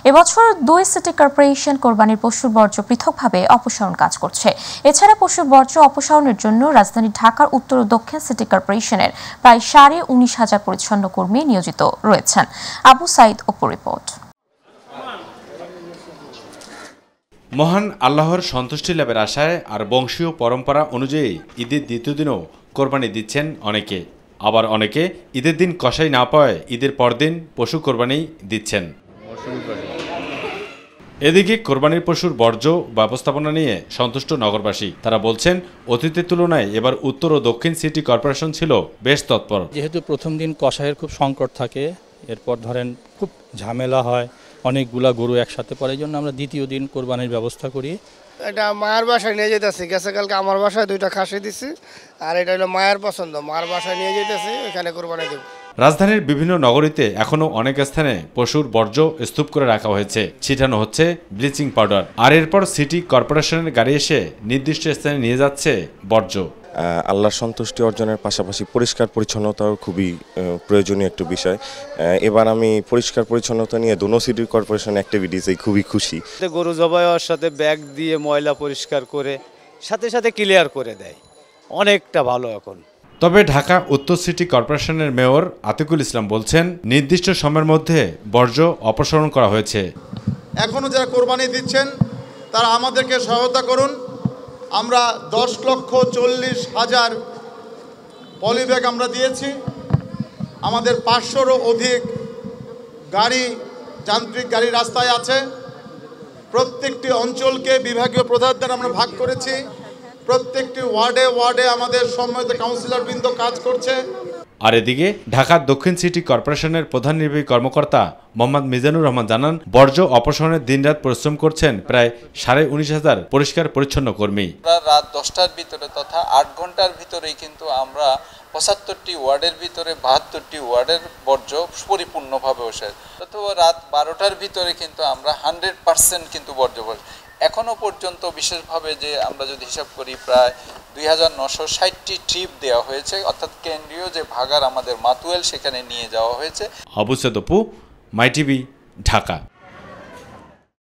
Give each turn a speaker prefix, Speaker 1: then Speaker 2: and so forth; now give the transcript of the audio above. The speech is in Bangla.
Speaker 1: এবছর 2 সিটি কর্পোরেশন কোরবানির পশুর বর্জ্য পৃথকভাবে অপসারণ কাজ করছে। এছাড়া পশুর বর্জ্য অপসারণের জন্য রাজধানী ঢাকার উত্তর ও দক্ষিণ সিটি কর্পোরেশনের প্রায় 19,500 পরিচ্ছন্ন কর্মী নিয়োজিত রয়েছেন। আবু সাইদ অপুর রিপোর্ট।
Speaker 2: মহান আল্লাহর সন্তুষ্টি লাভের আশায় আর বংশীয় পরম্পরা অনুযায়ী ঈদের দ্বিতীয় দিনও কোরবানি দিচ্ছেন অনেকে, আবার অনেকে ঈদের দিন কষাই না পাওয়ায় ঈদের পরদিন পশু কোরবানি দিচ্ছেন। এদিকে কোরবানির পশুর বর্জ্য ব্যবস্থাপনা নিয়ে সন্তুষ্ট নগরবাসী। তারা বলছেন, অতীতের তুলনায় এবার উত্তর ও দক্ষিণ সিটি কর্পোরেশন ছিল বেশ তৎপর।
Speaker 3: যেহেতু প্রথম দিন কষাইয়ের খুব সংকট থাকে, এরপর ধরেন খুব ঝামেলা হয়, অনেকগুলা গরু একসাথে পড়ে, এই জন্য আমরা দ্বিতীয় দিন কোরবানির ব্যবস্থা করি।
Speaker 4: এটা মায়ের বাসায় নিয়ে যেতেছি, গেছে কালকে আমার বাসায় 2টা খাসি দিছি, আর এটা হলো মায়ের পছন্দ, মার বাসায় নিয়ে যেতেছি, ওইখানে কোরবানি দেব।
Speaker 2: রাজধানীর বিভিন্ন নগরীতে এখনো অনেক স্থানে পশুর বর্জ্য স্তূপ করে রাখা হয়েছে, ছিটানো হচ্ছে ব্লিচিং পাউডার, আর এরপর সিটি কর্পোরেশনের গাড়ি এসে নির্দিষ্ট স্থানে নিয়ে যাচ্ছে বর্জ্য।
Speaker 5: আল্লাহর সন্তুষ্টি অর্জনের পাশাপাশি পরিষ্কার পরিচ্ছন্নতাও খুবই প্রয়োজনীয় একটা বিষয়। এবার আমি পরিষ্কার পরিচ্ছন্নতা নিয়ে দোনো সিটি কর্পোরেশন অ্যাক্টিভিটিসে খুবই খুশি।
Speaker 6: গরু জবাই হওয়ার সাথে ব্যাগ দিয়ে ময়লা পরিষ্কার করে সাথে সাথে ক্লিয়ার করে দেয়, অনেকটা ভালো এখন।
Speaker 2: তবে ঢাকা উত্তর সিটি কর্পোরেশনের মেয়র আতিকুল ইসলাম বলছেন, নির্দিষ্ট সময়ের মধ্যে বর্জ্য অপসারণ করা হয়েছে।
Speaker 7: এখনও যারা কোরবানি দিচ্ছেন তারা আমাদেরকে সহায়তা করুন। আমরা 10,40,000 পলিব্যাগ আমরা দিয়েছি। আমাদের 500-রও অধিক গাড়ি, যান্ত্রিক গাড়ি রাস্তায় আছে। প্রত্যেকটি অঞ্চলকে বিভাগীয় প্রধানদের আমরা ভাগ করেছি। প্রত্যেকটি ওয়ার্ডে ওয়ার্ডে আমাদের সম্মানিত কাউন্সিলরবৃন্দ কাজ করছে।
Speaker 2: আর এদিকে ঢাকার দক্ষিণ সিটি কর্পোরেশনের প্রধান নির্বাহী কর্মকর্তা মোহাম্মদ মিজানুর রহমান জানান, বর্জ্য অপসারণে দিনরাত পরিশ্রম করছেন প্রায় 19,500 পরিষ্কার পরিচ্ছন্ন কর্মী।
Speaker 8: রাত 10টার ভিতরে তথা 8 ঘন্টার ভিতরেই কিন্তু আমরা 75টি ওয়ার্ডের ভিতরে 72টি ওয়ার্ডের বর্জ্য পরিপূর্ণভাবে ওঠে, অথবা রাত 12টার ভিতরে কিন্তু আমরা 100% কিন্তু বর্জ্য এখনো পর্যন্ত বিশেষভাবে যে আমরা যদি হিসাব করি প্রায় 2,960টি ট্রিপ দেওয়া হয়েছে, অর্থাৎ কেন্দ্রীয় যে ভাগার আমাদের মাতুয়েল সেখানে নিয়ে যাওয়া হয়েছে।
Speaker 2: আবু সাইদ অপু, মাই টিভি, ঢাকা।